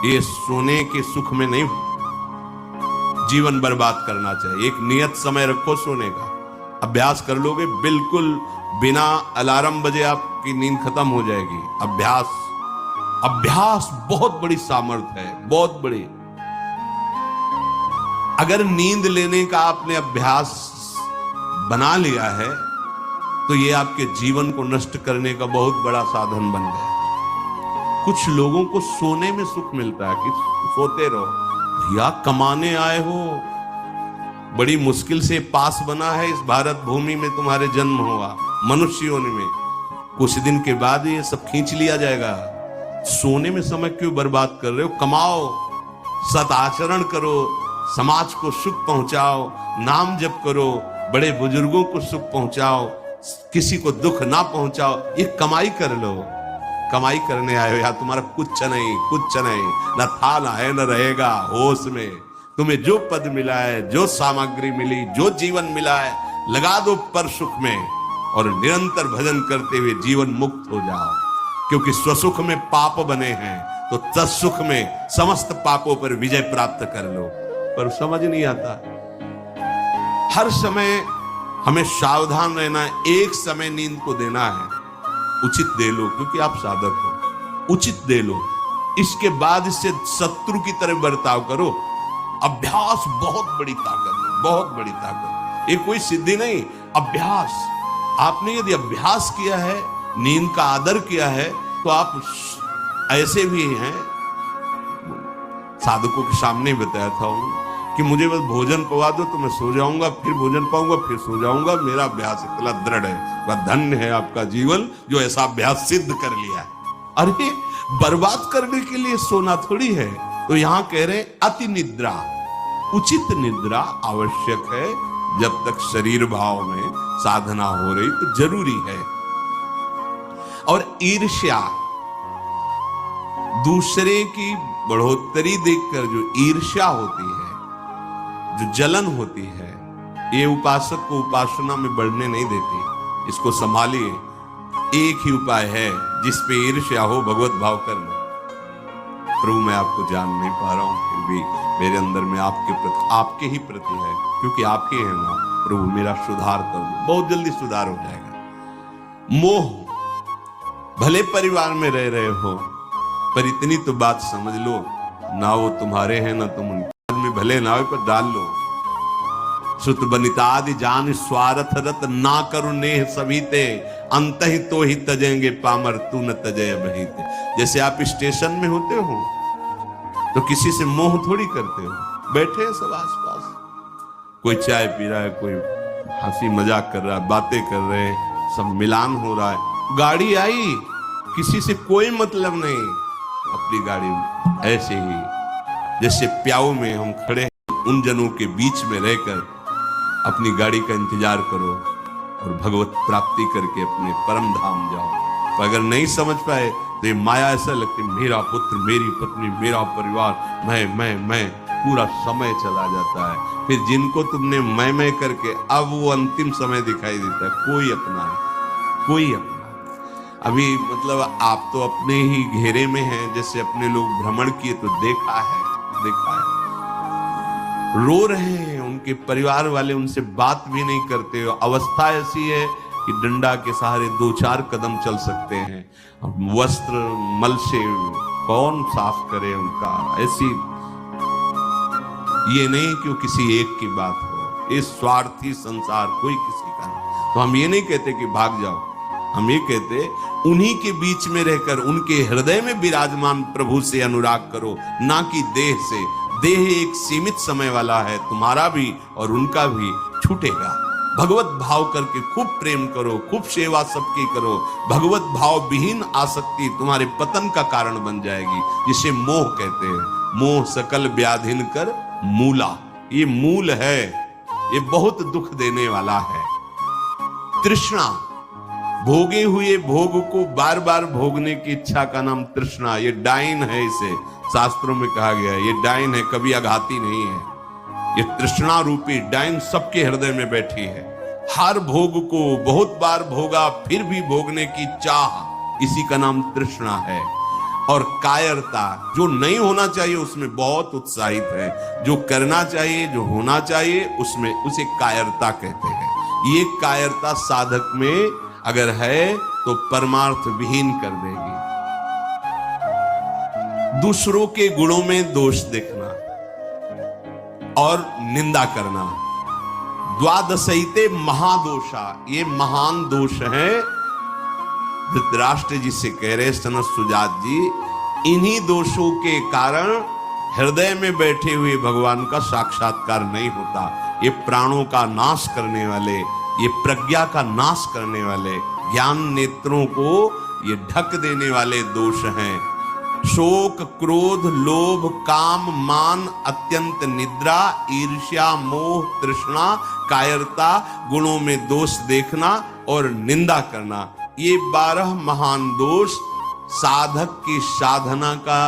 ये सोने के सुख में नहीं जीवन बर्बाद करना चाहिए। एक नियत समय रखो सोने का, अभ्यास कर लोगे बिल्कुल बिना अलार्म बजे आपकी नींद खत्म हो जाएगी। अभ्यास बहुत बड़ी सामर्थ्य है, बहुत बड़ी। अगर नींद लेने का आपने अभ्यास बना लिया है तो ये आपके जीवन को नष्ट करने का बहुत बड़ा साधन बन गया। कुछ लोगों को सोने में सुख मिलता है कि सोते रहो। भैया कमाने आए हो, बड़ी मुश्किल से पास बना है इस भारत भूमि में तुम्हारे जन्म हुआ, मनुष्य योनि में। कुछ दिन के बाद ये सब खींच लिया जाएगा। सोने में समय क्यों बर्बाद कर रहे हो? कमाओ, सदाचरण करो, समाज को सुख पहुंचाओ, नाम जप करो, बड़े बुजुर्गों को सुख पहुंचाओ, किसी को दुख ना पहुंचाओ। ये कमाई कर लो। कमाई करने आए हो यार, तुम्हारा कुछ नहीं, न था ना है न रहेगा। होश में तुम्हें जो पद मिला है, जो सामग्री मिली, जो जीवन मिला है, लगा दो पर सुख में और निरंतर भजन करते हुए जीवन मुक्त हो जाओ। क्योंकि स्वसुख में पाप बने हैं तो तत्सुख में समस्त पापों पर विजय प्राप्त कर लो। पर समझ नहीं आता। हर समय हमें सावधान रहना है। एक समय नींद को देना है, उचित दे लो, क्योंकि आप साधक हो, उचित दे लो। इसके बाद इससे शत्रु की तरह बर्ताव करो। अभ्यास बहुत बड़ी ताकत है, बहुत बड़ी ताकत। ये कोई सिद्धि नहीं, अभ्यास। आपने यदि अभ्यास किया है, नींद का आदर किया है, तो आप ऐसे भी हैं। साधकों के सामने बताया था कि मुझे बस भोजन पवा दो तो मैं सो जाऊंगा, फिर भोजन पाऊंगा, फिर सो जाऊंगा। मेरा अभ्यास इतना दृढ़ है। वह धन्य है आपका जीवन जो ऐसा अभ्यास सिद्ध कर लिया है। अरे बर्बाद करने के लिए सोना थोड़ी है। तो यहां कह रहे अति निद्रा, उचित निद्रा आवश्यक है। जब तक शरीर भाव में साधना हो रही तो जरूरी है। और ईर्ष्या, दूसरे की बढ़ोतरी देखकर जो ईर्ष्या होती है, जो जलन होती है, ये उपासक को उपासना में बढ़ने नहीं देती। इसको संभालिए। एक ही उपाय है, जिस पे ईर्ष्या हो भगवत भाव कर लो। प्रभु मैं आपको जान नहीं पा रहा हूं, फिर भी मेरे अंदर में आपके ही प्रति है, क्योंकि आपके हैं ना। प्रभु मेरा सुधार कर दो, बहुत जल्दी सुधार हो जाएगा। मोह, भले परिवार में रह रहे हो, पर इतनी तो बात समझ लो, ना वो तुम्हारे हैं ना तुम उनके में, भले ना हो पर डाल लो। सुत बनितादि जान स्वार्थ रत, ना करो नेह सभी ते, अंत ही तो ही तजेंगे पामर, तू न तजय बहीते। जैसे आप स्टेशन में होते हो तो किसी से मोह थोड़ी करते हो। बैठे हैं सब आसपास, कोई चाय पी रहा है, कोई हंसी मजाक कर रहा है, बातें कर रहे हैं, सब मिलान हो रहा है। गाड़ी आई, किसी से कोई मतलब नहीं, अपनी गाड़ी ऐसे ही जैसे प्याऊ में हम खड़े हैं, उन जनों के बीच में रहकर अपनी गाड़ी का इंतजार करो और भगवत प्राप्ति करके अपने परम धाम जाओ। तो अगर नहीं समझ पाए तो ये माया ऐसा लगती, मेरा पुत्र, मेरी पत्नी, मेरा परिवार, मैं, पूरा समय चला जाता है। फिर जिनको तुमने मैं करके, अब वो अंतिम समय दिखाई देता है। कोई अपना है, कोई अपना। अभी मतलब आप तो अपने ही घेरे में हैं, जैसे अपने लोग भ्रमण किए तो देखा है। रो रहे हैं, उनके परिवार वाले उनसे बात भी नहीं करते हो। अवस्था ऐसी है कि डंडा के सहारे 2-4 कदम चल सकते हैं। वस्त्र मल से कौन साफ करे उनका। ऐसी, ये नहीं कि वो किसी एक की बात हो, ये स्वार्थी संसार कोई किसी का नहीं। तो हम ये नहीं कहते कि भाग जाओ, हम ये कहते उन्हीं के बीच में रहकर उनके हृदय में विराजमान प्रभु से अनुराग करो, ना कि देह से। देह एक सीमित समय वाला है, तुम्हारा भी और उनका भी छूटेगा। भगवत भाव करके खूब प्रेम करो, खूब सेवा सबकी करो। भगवत भाव विहीन आसक्ति तुम्हारे पतन का कारण बन जाएगी, जिसे मोह कहते हैं। मोह सकल व्याधिन कर मूला, ये मूल है, ये बहुत दुख देने वाला है। तृष्णा, भोगे हुए भोग को बार बार भोगने की इच्छा का नाम तृष्णा। ये डाइन है, इसे शास्त्रों में कहा गया है, ये डाइन है, कभी आघाती नहीं है। ये तृष्णा रूपी डाइन सबके हृदय में बैठी है। हर भोग को बहुत बार भोगा फिर भी भोगने की चाह, इसी का नाम तृष्णा है। और कायरता, जो नहीं होना चाहिए उसमें बहुत उत्साहित है, जो करना चाहिए, जो होना चाहिए उसमें उसे कायरता कहते हैं। ये कायरता साधक में अगर है तो परमार्थ विहीन कर देगी। दूसरों के गुणों में दोष देखना और निंदा करना, द्वादशैते महादोषा, ये महान दोष है। धृतराष्ट्र जी से कह रहे सनत सुजात जी, इन्हीं दोषों के कारण हृदय में बैठे हुए भगवान का साक्षात्कार नहीं होता। ये प्राणों का नाश करने वाले, ये प्रज्ञा का नाश करने वाले, ज्ञान नेत्रों को ये ढक देने वाले दोष हैं। शोक, क्रोध, लोभ, काम, मान, अत्यंत निद्रा, ईर्ष्या, मोह, तृष्णा, कायरता, गुणों में दोष देखना और निंदा करना, ये 12 महान दोष साधक की साधना का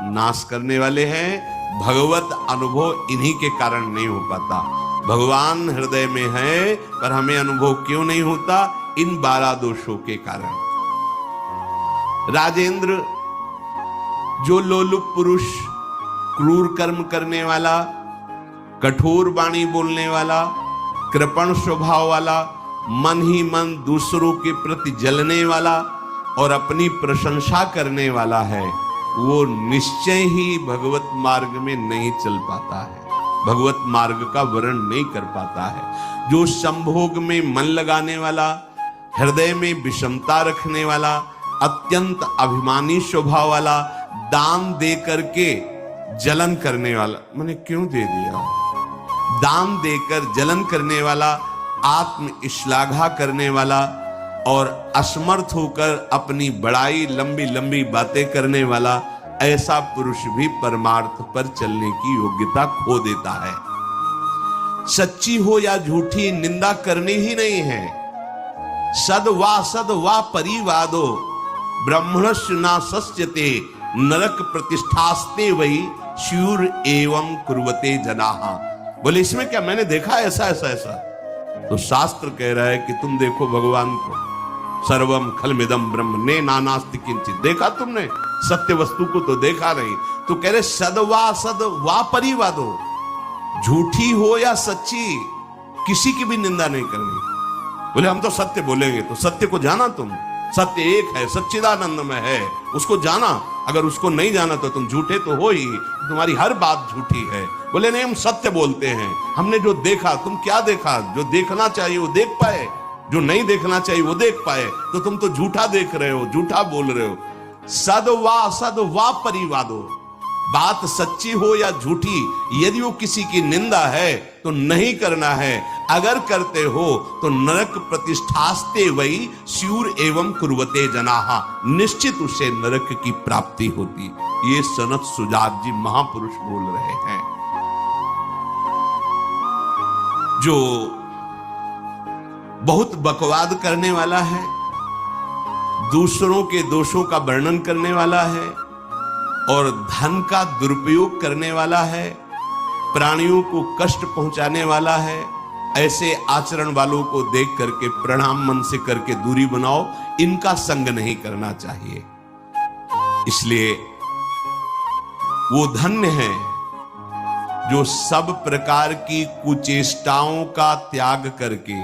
नाश करने वाले हैं। भगवत अनुभव इन्हीं के कारण नहीं हो पाता। भगवान हृदय में है पर हमें अनुभव क्यों नहीं होता? इन 12 दोषों के कारण। राजेंद्र, जो लोलुप पुरुष, क्रूर कर्म करने वाला, कठोर वाणी बोलने वाला, कृपण स्वभाव वाला, मन ही मन दूसरों के प्रति जलने वाला और अपनी प्रशंसा करने वाला है, वो निश्चय ही भगवत मार्ग में नहीं चल पाता है, भगवत मार्ग का वर्ण नहीं कर पाता है। जो संभोग में मन लगाने वाला, हृदय में विषमता रखने वाला, अत्यंत अभिमानी स्वभाव वाला, दान दे करके जलन करने वाला, मैंने क्यों दे दिया, दान देकर जलन करने वाला, आत्म श्लाघा करने वाला और असमर्थ होकर अपनी बड़ाई, लंबी लंबी बातें करने वाला, ऐसा पुरुष भी परमार्थ पर चलने की योग्यता खो देता है। सच्ची हो या झूठी, निंदा करनी ही नहीं है। सद वा परिवादो ब्रह्मणस्य न सस्यते नरक प्रतिष्ठास्ते वही श्यूर एवं कुर्वते जनाहा। बोले इसमें क्या, मैंने देखा ऐसा ऐसा ऐसा, तो शास्त्र कह रहा है कि तुम देखो भगवान को, सर्वम खलमिदम ब्रह्म ने नानास्ति किंचित, देखा तुमने? सत्य वस्तु को तो देखा नहीं। तो कह रहे सद वा परिवादो, झूठी हो या सच्ची, किसी की भी निंदा नहीं करनी। बोले हम तो सत्य बोलेंगे, तो सत्य को जाना तुम, सत्य एक है, सच्चिदानंद में है, उसको जाना। अगर उसको नहीं जाना तो तुम झूठे तो हो ही, तुम्हारी हर बात झूठी है। बोले नहीं, हम सत्य बोलते हैं, हमने जो देखा। तुम क्या देखा? जो देखना चाहिए वो देख पाए, जो नहीं देखना चाहिए वो देख पाए, तो तुम तो झूठा देख रहे हो, झूठा बोल रहे हो। सद वा परिवादो, बात सच्ची हो या झूठी, यदि वो किसी की निंदा है तो नहीं करना है। अगर करते हो तो नरक प्रतिष्ठास्ते वही स्यूर एवं कुर्वते जनाहा, निश्चित उसे नरक की प्राप्ति होती। ये सनत सुजात जी महापुरुष बोल रहे हैं। जो बहुत बकवाद करने वाला है, दूसरों के दोषों का वर्णन करने वाला है और धन का दुरुपयोग करने वाला है, प्राणियों को कष्ट पहुंचाने वाला है, ऐसे आचरण वालों को देख करके प्रणाम मन से करके दूरी बनाओ। इनका संग नहीं करना चाहिए। इसलिए वो धन्य है जो सब प्रकार की कुचेष्टाओं का त्याग करके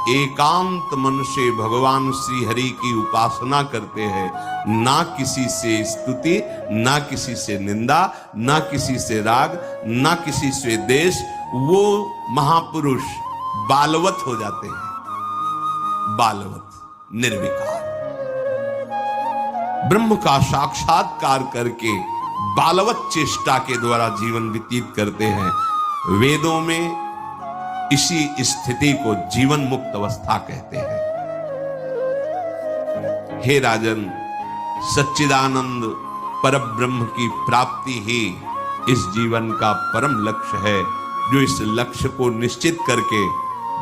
एकांत मन से भगवान श्री हरि की उपासना करते हैं। ना किसी से स्तुति, ना किसी से निंदा, ना किसी से राग, ना किसी से द्वेष। वो महापुरुष बालवत हो जाते हैं, बालवत, निर्विकार, ब्रह्म का साक्षात्कार करके बालवत चेष्टा के द्वारा जीवन व्यतीत करते हैं। वेदों में इसी स्थिति को जीवन मुक्त अवस्था कहते हैं। हे राजन, सच्चिदानंद परब्रह्म की प्राप्ति ही इस जीवन का परम लक्ष्य है। जो इस लक्ष्य को निश्चित करके,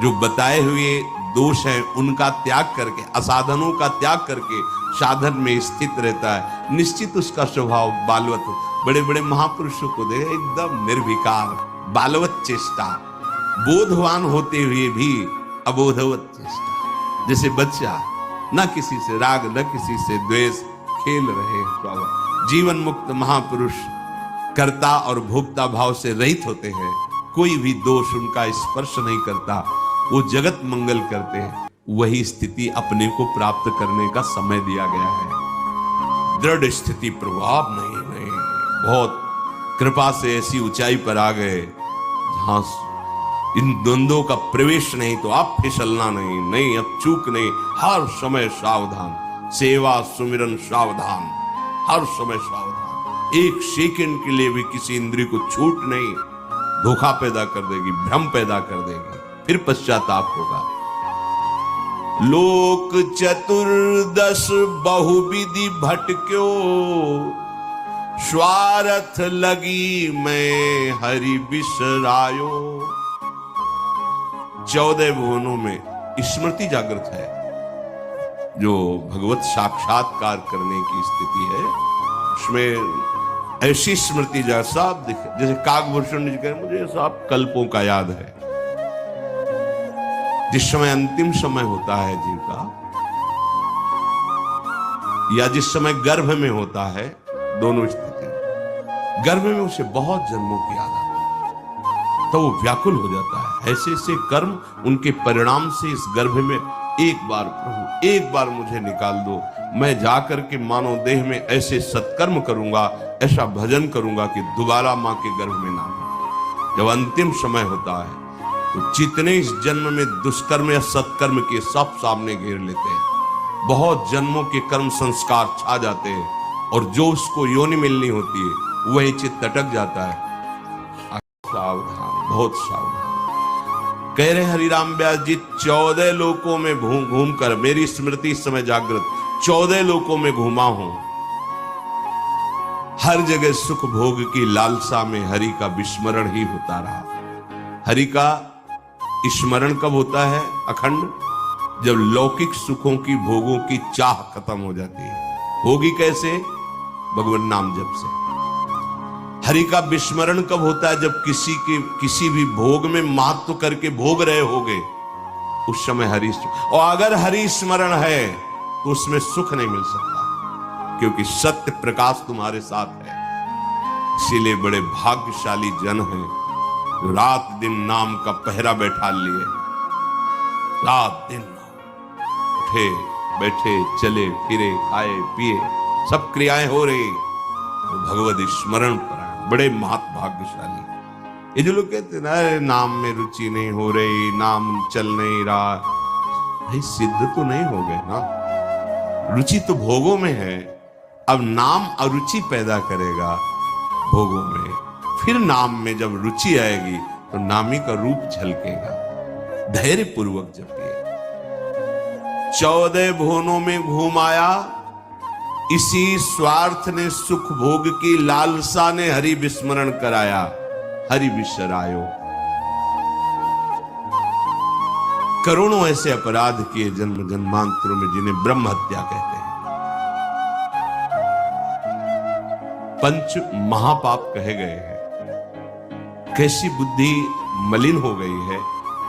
जो बताए हुए दोष हैं उनका त्याग करके, असाधनों का त्याग करके साधन में स्थित रहता है, निश्चित उसका स्वभाव बालवत। बड़े बड़े महापुरुषों को देखा, एकदम निर्विकार, बालवत चेष्टा, बोधवान होते हुए भी अबोधवत चेष्टा। जैसे बच्चा, न किसी से राग न किसी से द्वेष, खेल रहे, जीवन मुक्त महापुरुष कर्ता और भोक्ता भाव से रहित होते हैं, कोई भी दोष उनका स्पर्श नहीं करता, वो जगत मंगल करते हैं। वही स्थिति अपने को प्राप्त करने का समय दिया गया है। दृढ़ स्थिति प्रभाव नहीं, बहुत कृपा से ऐसी ऊंचाई पर आ गए जहां इन द्वंद्वों का प्रवेश नहीं, तो आप फिसलना नहीं, अब चूक नहीं, हर समय सावधान, सेवा सुमिरन सावधान, हर समय सावधान। एक सेकंड के लिए भी किसी इंद्रिय को छूट नहीं, धोखा पैदा कर देगी, भ्रम पैदा कर देगी, फिर पश्चाताप होगा। लोक चतुर्दश बहुविधि भटक्यो, स्वार्थ लगी मैं हरि बिसरायो। 14 भुवनों में स्मृति जागृत है, जो भगवत साक्षात्कार करने की स्थिति है, उसमें ऐसी स्मृति जैसा जैसे काकभूषण जी कहे, मुझे सब कल्पों का याद है। जिस समय अंतिम समय होता है जीव का, या जिस समय गर्भ में होता है, दोनों स्थिति, गर्भ में उसे बहुत जन्मों की याद आती है, तो वो व्याकुल हो जाता है। ऐसे ऐसे कर्म, उनके परिणाम से इस गर्भ में एक बार प्रभु, एक बार मुझे निकाल दो, मैं जाकर के मानव देह में ऐसे सत्कर्म करूंगा, ऐसा भजन करूंगा कि दोबारा मां के गर्भ में ना हो। जब अंतिम समय होता है तो जितने इस जन्म में दुष्कर्म या सत्कर्म के सब सामने घेर लेते हैं, बहुत जन्मों के कर्म संस्कार छा जाते हैं, और जो उसको योनि मिलनी होती है वही चित्त अटक जाता है। सावधान, बहुत सावधान। कह रहे हरिराम व्यास जी, 14 लोकों में घूम कर, मेरी स्मृति इस समय जागृत, 14 लोकों में घूमा हूं, हर जगह सुख भोग की लालसा में हरि का विस्मरण ही होता रहा। हरि का स्मरण कब होता है अखंड? जब लौकिक सुखों की, भोगों की चाह खत्म हो जाती है। होगी कैसे? भगवान नाम जप से। हरि का विस्मरण कब होता है? जब किसी भी भोग में महत्व करके भोग रहे होगे, उस समय हरि, और अगर हरि स्मरण है तो उसमें सुख नहीं मिल सकता, क्योंकि सत्य प्रकाश तुम्हारे साथ है। इसीलिए बड़े भाग्यशाली जन हैं जो रात दिन नाम का पहरा बैठा लिए, रात दिन उठे बैठे चले फिरे खाए पिए सब क्रियाएं हो रही, तो भगवत स्मरण पर आए, बड़े महत भाग्यशाली। ये जो लोग कहते हैं नाम में रुचि नहीं हो रही, नाम चल नहीं रहा, भाई सिद्ध तो नहीं हो गए ना। रुचि तो भोगों में है, अब नाम अरुचि पैदा करेगा भोगों में, फिर नाम में जब रुचि आएगी तो नामी का रूप झलकेगा। धैर्य पूर्वक जपिए। 14 भुवनों में घूम आया, इसी स्वार्थ ने सुख भोग की लालसा ने हरि विस्मरण कराया, हरि बिसरायो। करोड़ों ऐसे अपराध किए जन्म जन्मांतरों में, जिन्हें ब्रह्म हत्या कहते हैं। पंच महापाप कहे गए हैं। कैसी बुद्धि मलिन हो गई है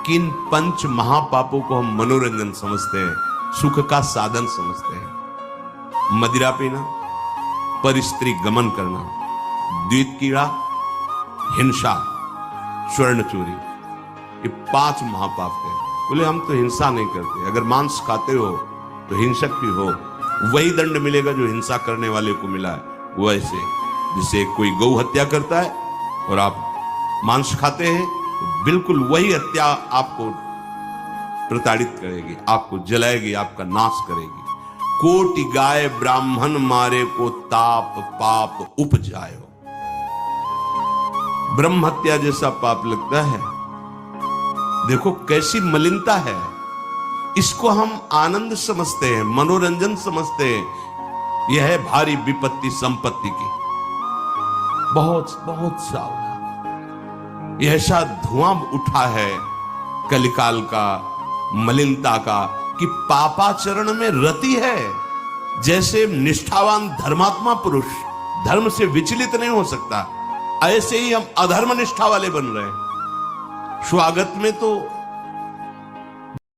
कि इन पंच महापापों को हम मनोरंजन समझते हैं, सुख का साधन समझते हैं। मदिरा पीना, पर स्त्री गमन करना, द्वित कीड़ा, हिंसा, स्वर्ण चोरी, ये 5 महापाप हैं। बोले हम तो हिंसा नहीं करते, अगर मांस खाते हो तो हिंसक भी हो, वही दंड मिलेगा जो हिंसा करने वाले को मिला है। वो ऐसे जिसे कोई गौ हत्या करता है और आप मांस खाते हैं, तो बिल्कुल वही हत्या आपको प्रताड़ित करेगी, आपको जलाएगी, आपका नाश करेगी। कोटि गाय ब्राह्मण मारे को ताप पाप उपजायो। ब्रह्म हत्या जैसा पाप लगता है। देखो कैसी मलिनता है। इसको हम आनंद समझते हैं, मनोरंजन समझते हैं। यह है भारी विपत्ति संपत्ति की। बहुत बहुत सावधान। यह ऐसा धुआं उठा है कलिकाल का, मलिनता का, कि पापाचरण में रति है। जैसे निष्ठावान धर्मात्मा पुरुष धर्म से विचलित नहीं हो सकता, ऐसे ही हम अधर्म निष्ठा वाले बन रहे हैं। स्वागत में तो